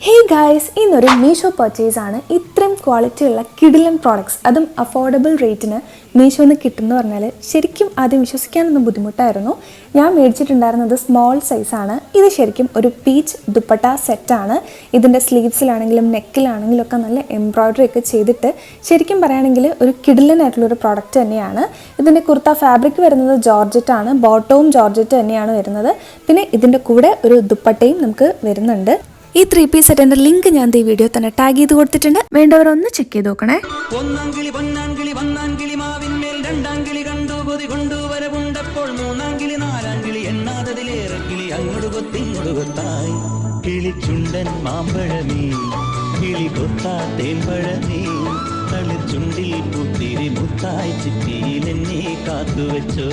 Hey guys, ഇന്നൊരു Meesho purchase ആണ്. ഇത്രയും ക്വാളിറ്റി ഉള്ള കിടിലൻ പ്രോഡക്ട്സ്, അതും അഫോർഡബിൾ റേറ്റിന് മീഷോന്ന് കിട്ടുമെന്ന് പറഞ്ഞാൽ ശരിക്കും ആദ്യം വിശ്വസിക്കാനൊന്നും ബുദ്ധിമുട്ടായിരുന്നു. ഞാൻ മേടിച്ചിട്ടുണ്ടായിരുന്നത് സ്മോൾ സൈസാണ്. ഇത് ശരിക്കും ഒരു പീച്ച് ദുപ്പട്ട സെറ്റാണ്. ഇതിൻ്റെ സ്ലീവ്സിലാണെങ്കിലും നെക്കിലാണെങ്കിലും ഒക്കെ നല്ല എംബ്രോയ്ഡറി ഒക്കെ ചെയ്തിട്ട് ശരിക്കും പറയുകയാണെങ്കിൽ ഒരു കിടിലനായിട്ടുള്ളൊരു പ്രോഡക്റ്റ് തന്നെയാണ്. ഇതിൻ്റെ കുർത്ത ഫാബ്രിക് വരുന്നത് ജോർജറ്റ് ആണ്, ബോട്ടവും ജോർജറ്റ് തന്നെയാണ് വരുന്നത്. പിന്നെ ഇതിൻ്റെ കൂടെ ഒരു ദുപ്പട്ടയും നമുക്ക് വരുന്നുണ്ട്. ഈ 3 പീസ് സെറ്റിന്റെ ലിങ്ക് ഞാൻ ഈ വീഡിയോ തന്നെ ടാഗ് ചെയ്ത് കൊടുത്തിട്ടുണ്ട്. വേണ്ടവരൊന്ന് ചെക്ക് ചെയ്ത് നോക്കണേ. കിളിച്ചുണ്ടൻ മാമ്പഴമേ, കിളി കൊത്താ തേമ്പഴമേ, തളിർചുണ്ടിൽ പുത്തിരി മുത്തായി ചിറ്റിയിൽ എന്നെ കാത്തുവെച്ചോ.